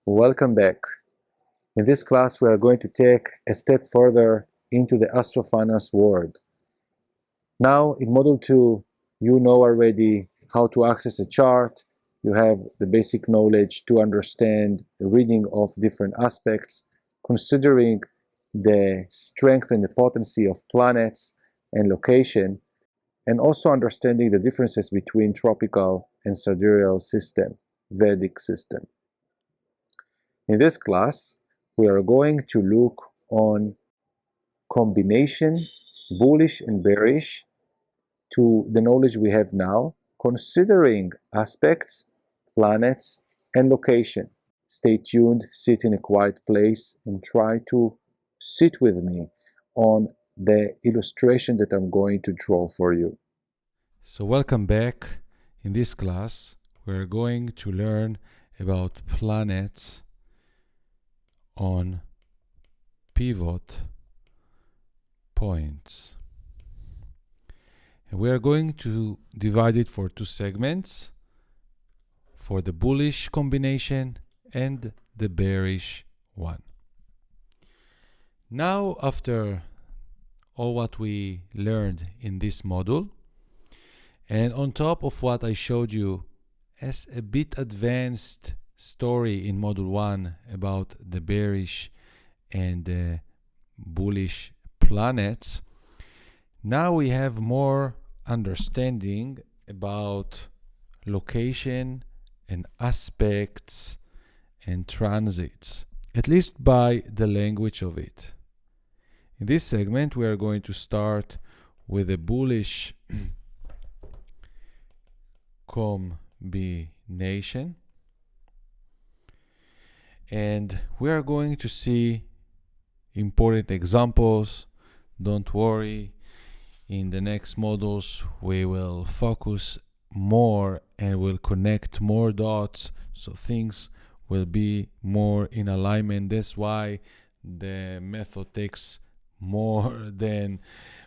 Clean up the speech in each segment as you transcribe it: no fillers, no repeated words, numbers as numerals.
Welcome back. In this class, we are going to take a step further into the AstroFinance world. Now, in Module 2, you know already how to access a chart. You have the basic knowledge to understand the reading of different aspects, considering the strength and the potency of planets and location, and also understanding the differences between tropical and sidereal system, Vedic system. In this class, we are going to look on combination, bullish and bearish, to the knowledge we have now, considering aspects, planets, and location. Stay tuned, sit in a quiet place, and try to sit with me on the illustration that I'm going to draw for you. So welcome back. In this class, we're going to learn about planets on pivot points. And we are going to divide it for two segments, for the bullish combination and the bearish one. Now, after all what we learned in this module, and on top of what I showed you as a bit advanced story in Module 1 about the bearish and the bullish planets, now we have more understanding about location and aspects and transits, at least by the language of it. In this segment, we are going to start with a bullish combination, and we are going to see important examples. Don't worry, in the next modules we will focus more and will connect more dots, so things will be more in alignment. That's why the method takes more than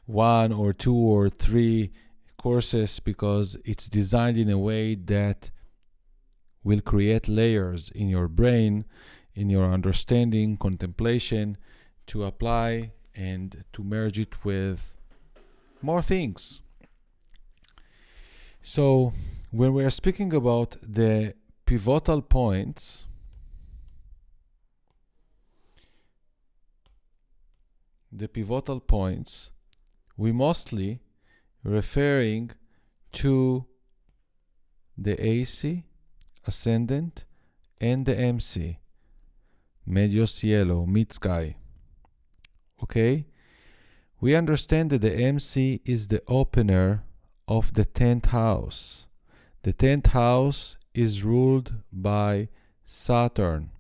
1 or 2 or 3 courses, because it's designed in a way that will create layers in your brain, in your understanding, contemplation, to apply and to merge it with more things. So when we are speaking about the pivotal points, we mostly referring to the AC, Ascendant, and the MC, Medio Cielo, mid-sky. Okay? We understand that the MC is the opener of the 10th house. The 10th house is ruled by Saturn.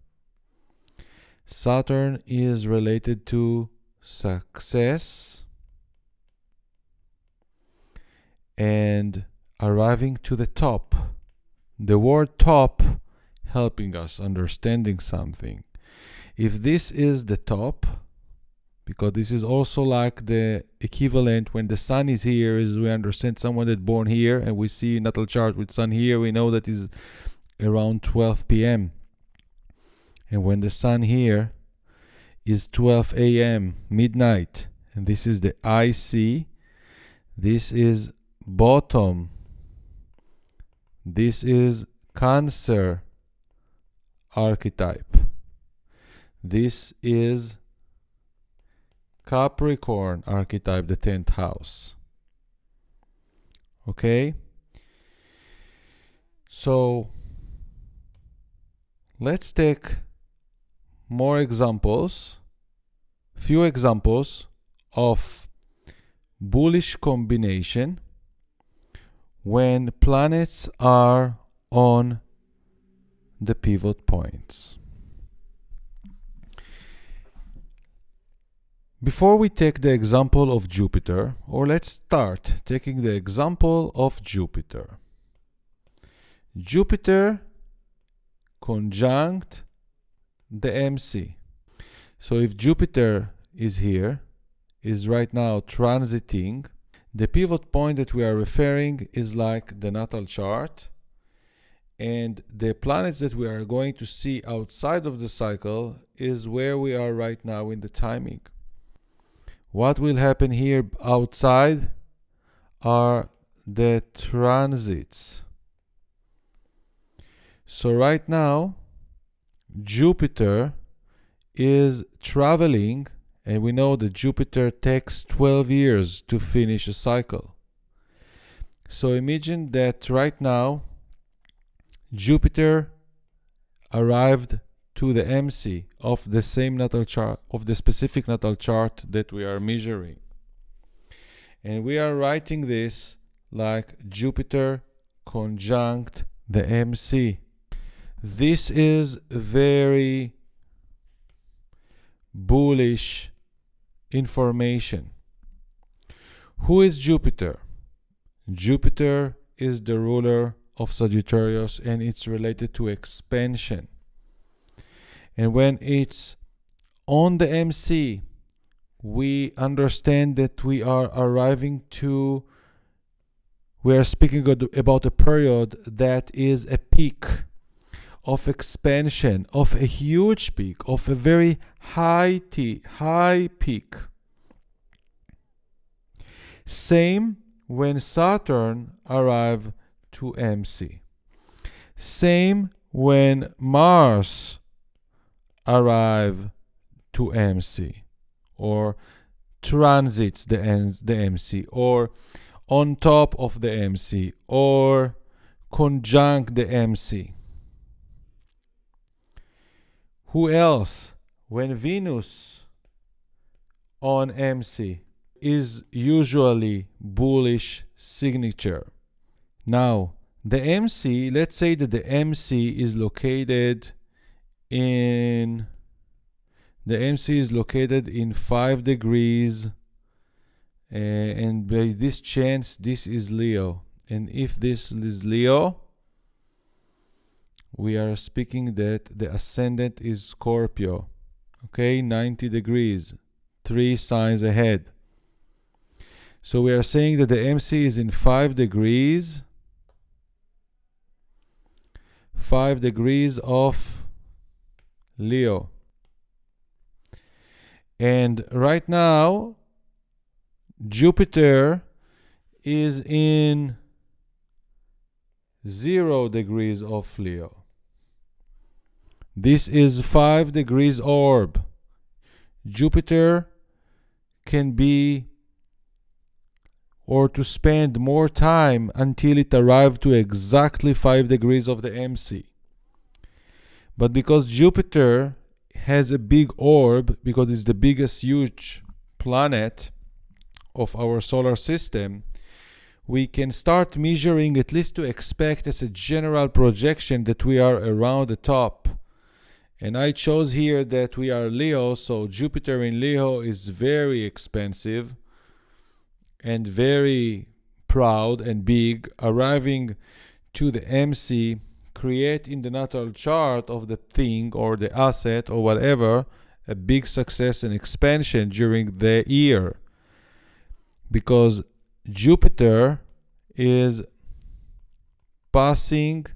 Saturn is related to success and arriving to the top. The word top helping us understanding something. If this is the top, because this is also like the equivalent when the sun is here, is we understand someone that born here, and we see natal chart with sun here, we know that is around 12 p.m. and when the sun here is 12 a.m. midnight, and this is the IC, this is bottom, this is Cancer archetype, this is Capricorn archetype, the 10th house. Okay, so let's take more examples, few examples of bullish combination when planets are on the pivot points. Before we take the example of Jupiter, or let's start taking the example of Jupiter. Jupiter conjunct the MC. So if Jupiter is here, is right now transiting, the pivot point that we are referring is like the natal chart, And the planets that we are going to see outside of the cycle is where we are right now in the timing. What will happen here outside are the transits. So right now, Jupiter is traveling, and we know that Jupiter takes 12 years to finish a cycle. So imagine that right now, Jupiter arrived to the MC of the same natal chart, of the specific natal chart that we are measuring. And we are writing this like Jupiter conjunct the MC. This is very bullish information. Who is Jupiter? Jupiter is the ruler of Sagittarius, and it's related to expansion. And when it's on the MC, we understand that we are speaking about a period that is a peak of expansion, of a huge peak, of a very high peak. Same when Saturn arrives to MC. Same when Mars arrives to MC, or transits the MC, or on top of the MC, or conjunct the MC. Who else? When Venus on MC is usually bullish signature. Now, the MC, let's say that the MC is located in 5 degrees, and by this chance this is Leo. And if this is Leo, we are speaking that the ascendant is Scorpio. Okay, 90 degrees, 3 signs ahead. So we are saying that the MC is in 5 degrees, 5 degrees of Leo. And right now, Jupiter is in 0 degrees of Leo. This is 5 degrees orb. Jupiter can be, or to spend more time until it arrives to exactly 5 degrees of the MC. But because Jupiter has a big orb, because it's the biggest huge planet of our solar system, we can start measuring, at least to expect as a general projection, that we are around the top. And I chose here that we are Leo, so Jupiter in Leo is very expensive and very proud and big, arriving to the MC, create in the natal chart of the thing or the asset or whatever a big success and expansion during the year. Because Jupiter is passing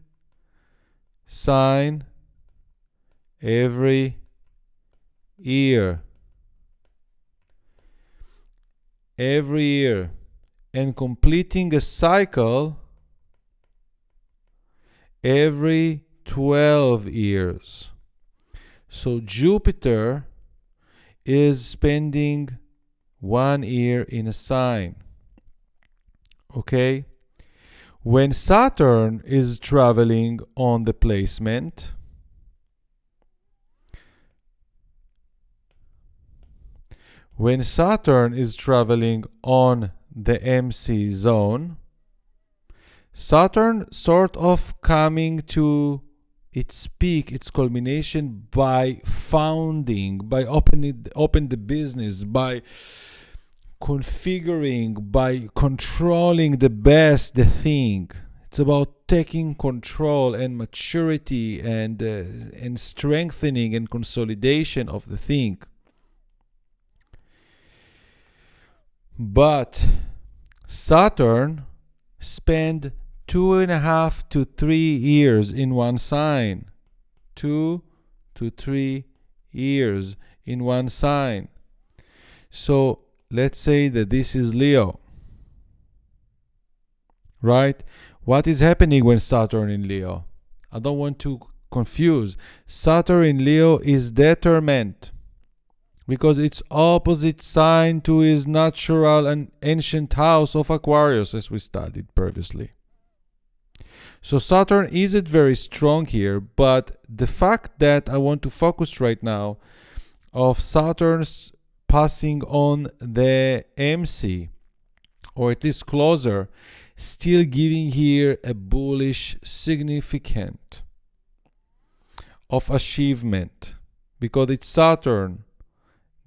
sign every year. Every year, and completing a cycle every 12 years. So Jupiter is spending 1 year in a sign. Okay? When Saturn is traveling on the placement, when Saturn is traveling on the MC zone, Saturn sort of coming to its peak, its culmination, by founding, by open the business, by configuring, by controlling the best the thing. It's about taking control and maturity and strengthening and consolidation of the thing. But Saturn spent 2.5 to 3 years in one sign. 2 to 3 years in one sign. So let's say that this is Leo, right? What is happening when Saturn in Leo? I don't want to confuse. Saturn in Leo is determined because it's opposite sign to his natural and ancient house of Aquarius, as we studied previously. So Saturn isn't very strong here, but the fact that I want to focus right now of Saturn's passing on the MC, or at least closer, still giving here a bullish significant of achievement, because it's Saturn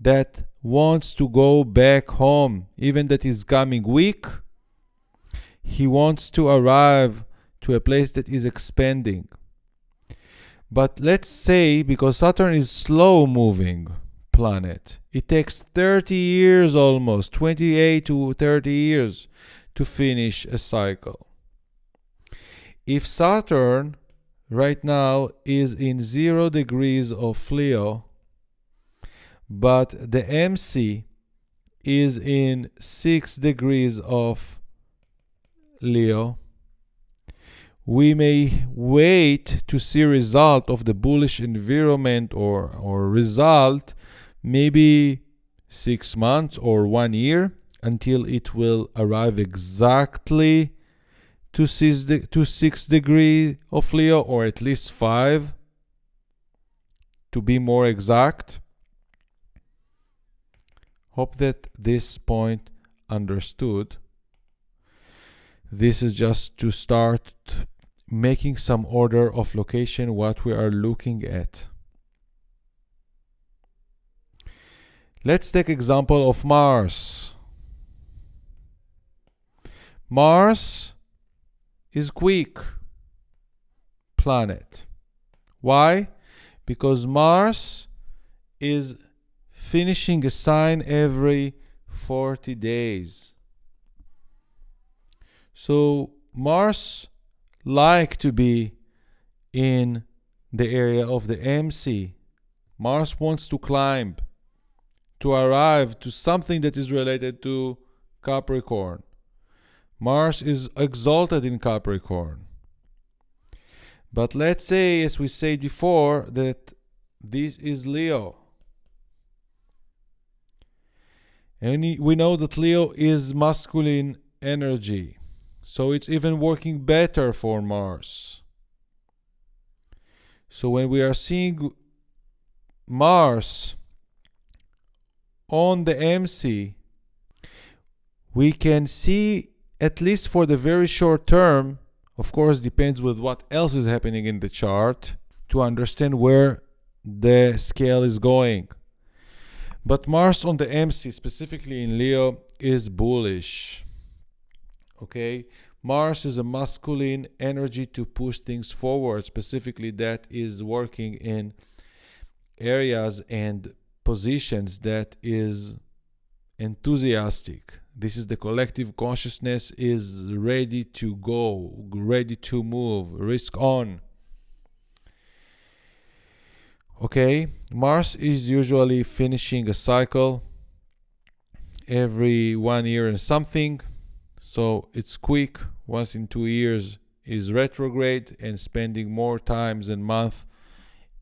that wants to go back home. Even that is coming weak, he wants to arrive to a place that is expanding. But let's say, because Saturn is slow moving planet, it takes 30 years, almost 28 to 30 years to finish a cycle. If Saturn right now is in 0 degrees of Leo, but the MC is in 6 degrees of Leo, we may wait to see result of the bullish environment or result maybe 6 months or 1 year, until it will arrive exactly to 6 degrees of Leo, or at least 5 to be more exact. Hope that this point understood. This is just to start making some order of location what we are looking at. Let's take example of Mars. Mars is quick planet. Why? Because Mars is finishing a sign every 40 days. So Mars like to be in the area of the MC. Mars wants to climb, to arrive to something that is related to Capricorn. Mars is exalted in Capricorn. But let's say, as we said before, that this is Leo. And we know that Leo is masculine energy. So it's even working better for Mars. So when we are seeing Mars on the MC, we can see, at least for the very short term, of course depends with what else is happening in the chart, to understand where the scale is going. But Mars on the MC, specifically in Leo, is bullish. Okay, Mars is a masculine energy to push things forward, specifically that is working in areas and positions that is enthusiastic. This is the collective consciousness is ready to go, ready to move, risk on. Okay, Mars is usually finishing a cycle every 1 year and something. So it's quick. Once in 2 years is retrograde and spending more times and month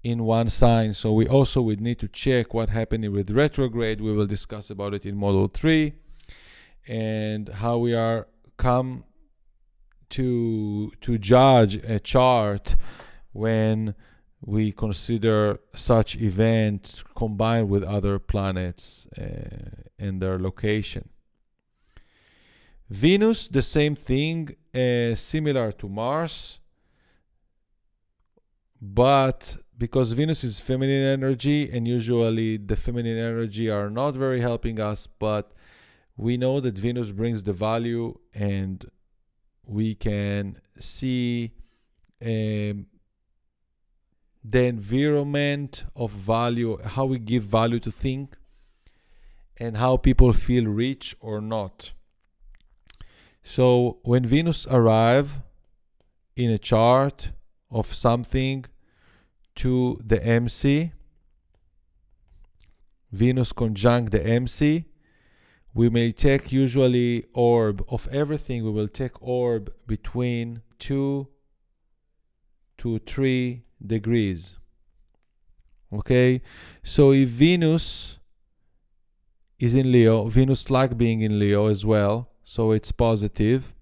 in one sign. So we also would need to check what happening with retrograde. We will discuss about it in module 3, and how we are come to judge a chart when we consider such event combined with other planets and their location. Venus, the same thing, similar to Mars, but because Venus is feminine energy, and usually the feminine energy are not very helping us, but we know that Venus brings the value, and we can see the environment of value, how we give value to things, and how people feel rich or not. So when Venus arrive, in a chart of something to the MC, Venus conjunct the MC, we may take usually orb of everything. We will take orb between 2 to 3 degrees. Okay, so if Venus is in Leo, Venus like being in Leo as well, so it's positive.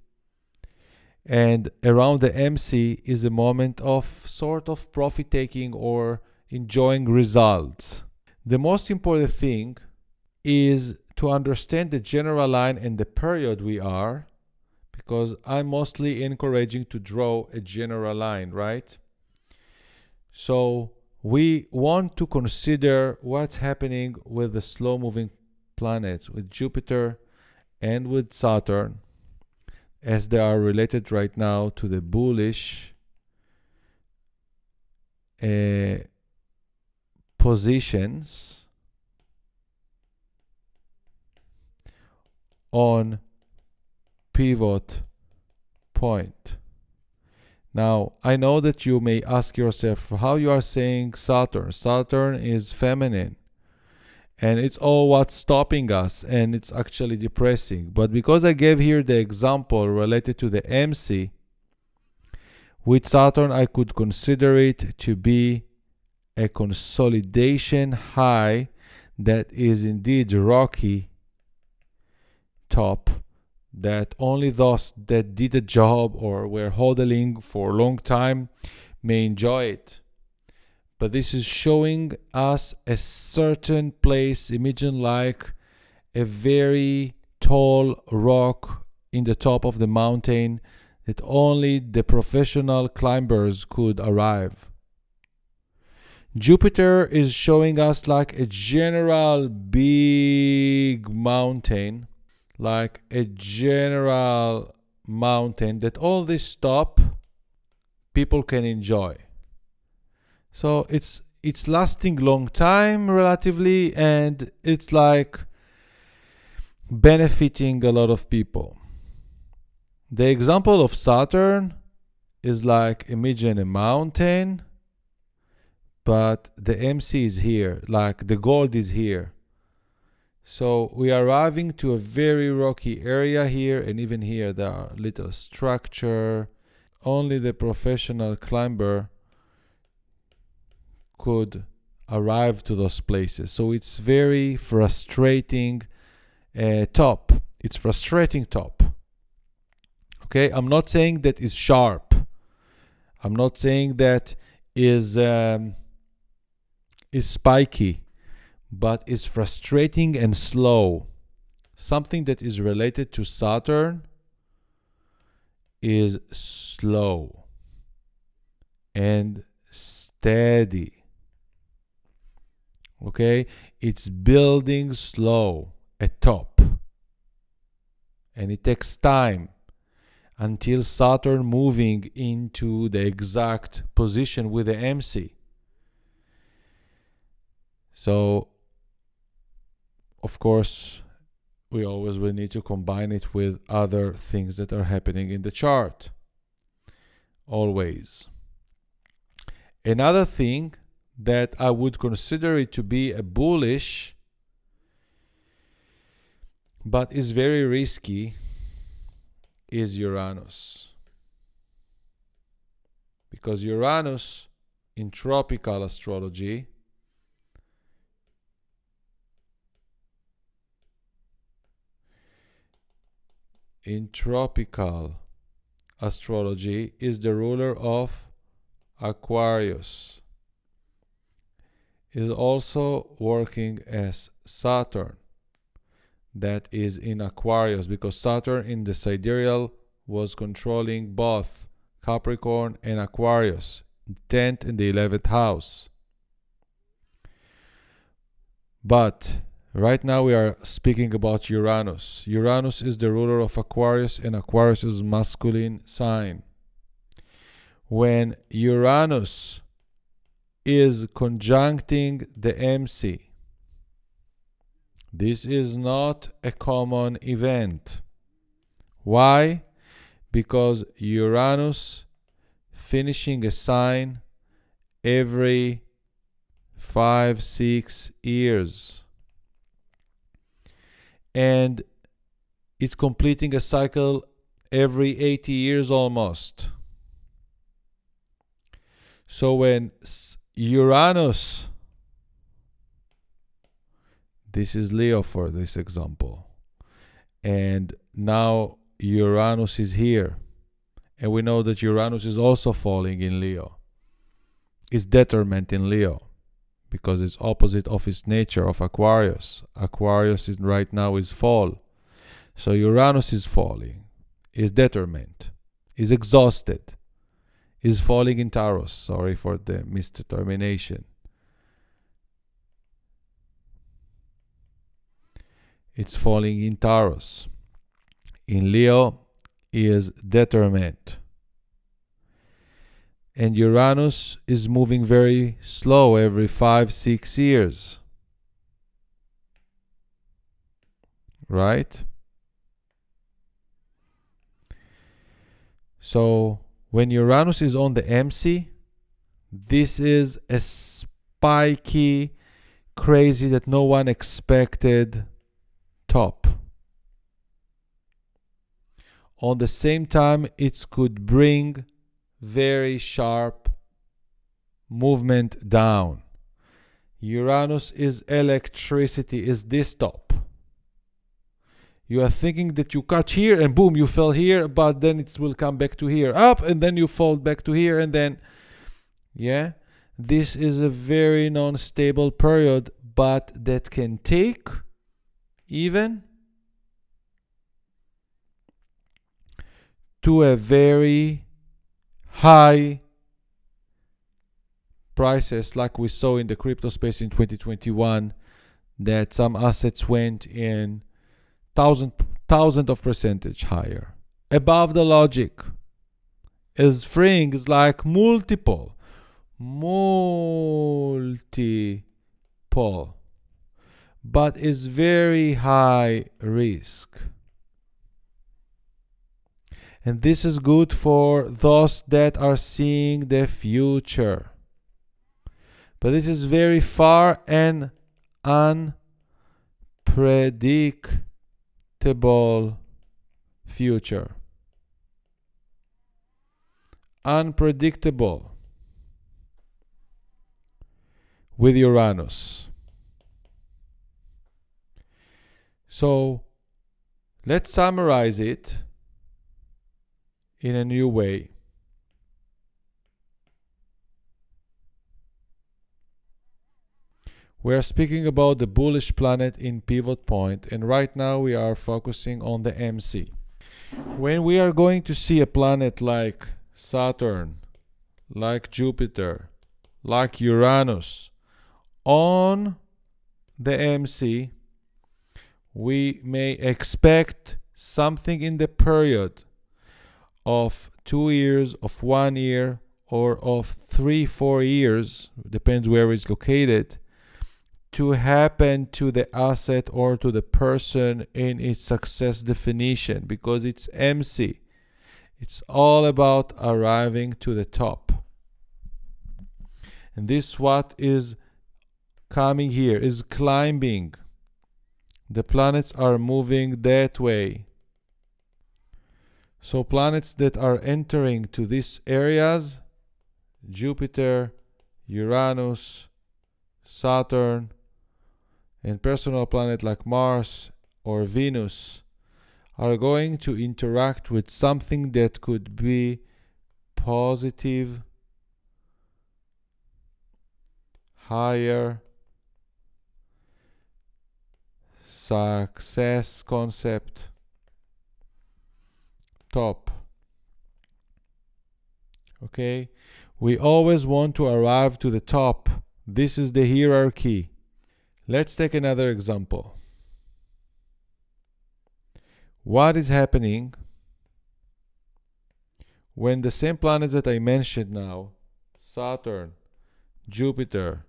And around the MC is a moment of sort of profit taking or enjoying results. The most important thing is to understand the general line and the period we are, because I'm mostly encouraging to draw a general line, right? So we want to consider what's happening with the slow-moving planets, with Jupiter and with Saturn, as they are related right now to the bullish positions on pivot point. Now, I know that you may ask yourself how you are saying Saturn. Saturn is feminine, and it's all what's stopping us, and it's actually depressing. But because I gave here the example related to the MC, with Saturn, I could consider it to be a consolidation high that is indeed rocky top, that only those that did a job or were hodling for a long time may enjoy it. But this is showing us a certain place. Imagine like a very tall rock in the top of the mountain that only the professional climbers could arrive. Jupiter is showing us like a general big mountain, like a general mountain that all this top people can enjoy. So it's lasting long time relatively, and it's like benefiting a lot of people. The example of Saturn is like, imagine a mountain, but the MC is here, like the gold is here. So we are arriving to a very rocky area here, and even here there are little structure. Only the professional climber could arrive to those places. So it's very frustrating top. It's frustrating top. Okay, I'm not saying that is sharp. I'm not saying that is spiky, but is frustrating and slow. Something that is related to Saturn is slow and steady. Okay, it's building slow at top, and it takes time until Saturn moving into the exact position with the MC. So of course we always will need to combine it with other things that are happening in the chart, always. Another thing that I would consider it to be a bullish, but is very risky, is Uranus. Because Uranus in tropical astrology is the ruler of Aquarius. Is also working as Saturn, that is in Aquarius, because Saturn in the sidereal was controlling both Capricorn and Aquarius, 10th and the 11th house. But right now we are speaking about Uranus. Uranus is the ruler of Aquarius, and Aquarius is masculine sign. When Uranus is conjuncting the MC, this is not a common event. Why? Because Uranus finishing a sign every 5-6 years, and it's completing a cycle every 80 years almost. So when Uranus, this is Leo for this example, and now Uranus is here, and we know that Uranus is also falling in Leo. It's detriment in Leo because it's opposite of its nature of Aquarius. Aquarius is right now is fall. So Uranus is falling, is detriment, is exhausted, is falling in Taurus. Sorry for the misdetermination. It's falling in Taurus. In Leo is detriment. And Uranus is moving very slow every 5-6 years. Right? So when Uranus is on the MC, this is a spiky, crazy that no one expected top. On the same time, it could bring very sharp movement down. Uranus is electricity, is this top. You are thinking that you catch here and boom, you fell here, but then it will come back to here, up, and then you fall back to here, and then, yeah. This is a very non-stable period, but that can take even to a very high prices, like we saw in the crypto space in 2021, that some assets went in thousand of percentage higher, above the logic. As freeing is like multiple, but is very high risk. And this is good for those that are seeing the future. But this is very far and unpredictable future. Unpredictable with Uranus. So let's summarize it in a new way. We are speaking about the bullish planet in pivot point, and right now we are focusing on the MC. When we are going to see a planet like Saturn, like Jupiter, like Uranus on the MC, we may expect something in the period of 2 years, of 1 year, or of 3-4 years, depends where it's located, to happen to the asset or to the person in its success definition, because it's MC. It's all about arriving to the top. And this what is coming here, is climbing. The planets are moving that way. So planets that are entering to these areas, Jupiter, Uranus, Saturn, and personal planet like Mars or Venus, are going to interact with something that could be positive, higher, success concept, top. Okay? We always want to arrive to the top. This is the hierarchy. Let's take another example. What is happening when the same planets that I mentioned now, Saturn, Jupiter,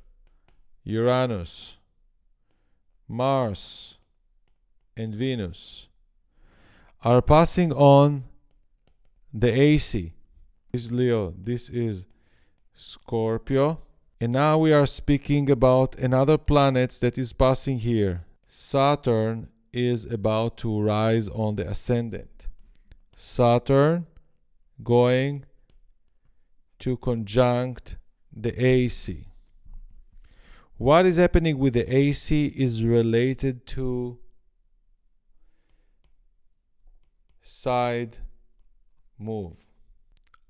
Uranus, Mars, and Venus, are passing on the AC, This is Leo. This is Scorpio. And now we are speaking about another planet that is passing here. Saturn is about to rise on the Ascendant. Saturn going to conjunct the AC. What is happening with the AC is related to side move.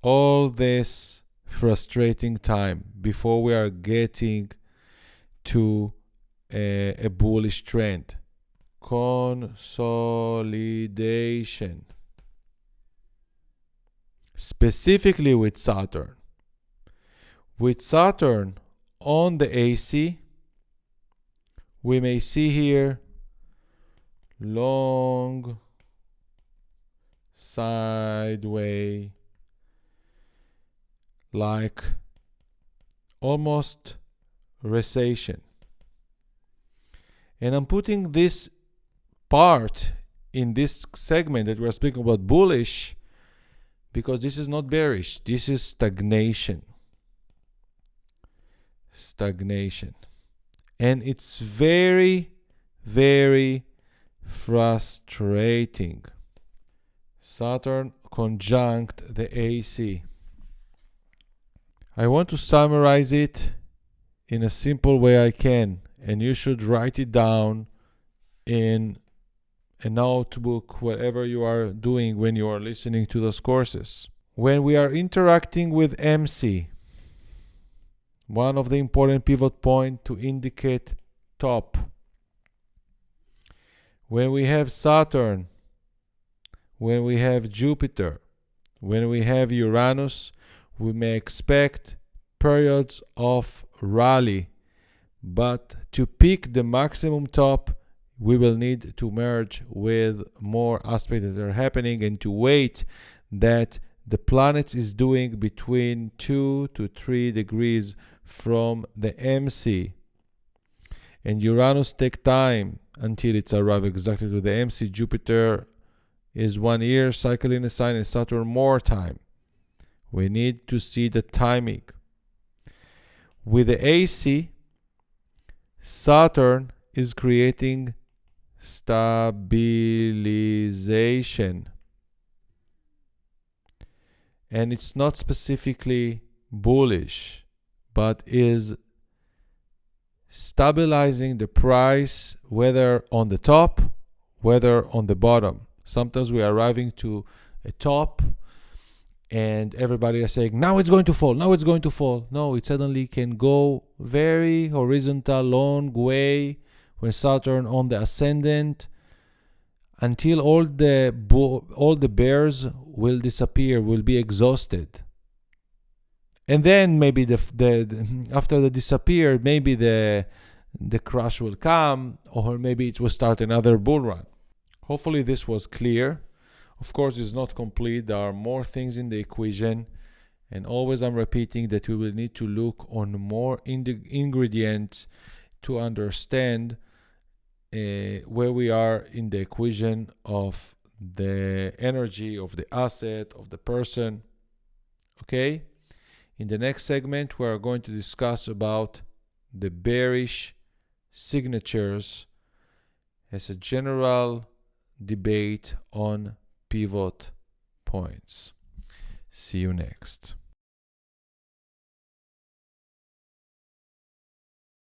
All this frustrating time before we are getting to a bullish trend. Consolidation. Specifically with Saturn. With Saturn on the AC, we may see here long sideway, like almost recession. And I'm putting this part in this segment that we're speaking about bullish because this is not bearish, this is stagnation. Stagnation. And it's very, very frustrating. Saturn conjunct the AC. I want to summarize it in a simple way I can, and you should write it down in a notebook, whatever you are doing when you are listening to those courses. When we are interacting with MC, one of the important pivot points to indicate top. When we have Saturn, when we have Jupiter, when we have Uranus, we may expect periods of rally. But to pick the maximum top, we will need to merge with more aspects that are happening and to wait that the planet is doing between 2 to 3 degrees from the MC. And Uranus take time until it's arrived exactly to the MC. Jupiter is 1 year cycle in a sign, and Saturn more time. We need to see the timing. With the AC, Saturn is creating stabilization. And it's not specifically bullish, but is stabilizing the price, whether on the top, whether on the bottom. Sometimes we are arriving to a top and everybody is saying, now it's going to fall, now it's going to fall. No, it suddenly can go very horizontal, long way when Saturn on the Ascendant until all the bears will disappear, will be exhausted. And then maybe after they disappear, maybe the crash will come, or maybe it will start another bull run. Hopefully this was clear. Of course, it's not complete. There are more things in the equation. And always I'm repeating that we will need to look on more ingredients to understand where we are in the equation of the energy, of the asset, of the person. Okay? In the next segment, we are going to discuss about the bearish signatures as a general debate on pivot points. See you next.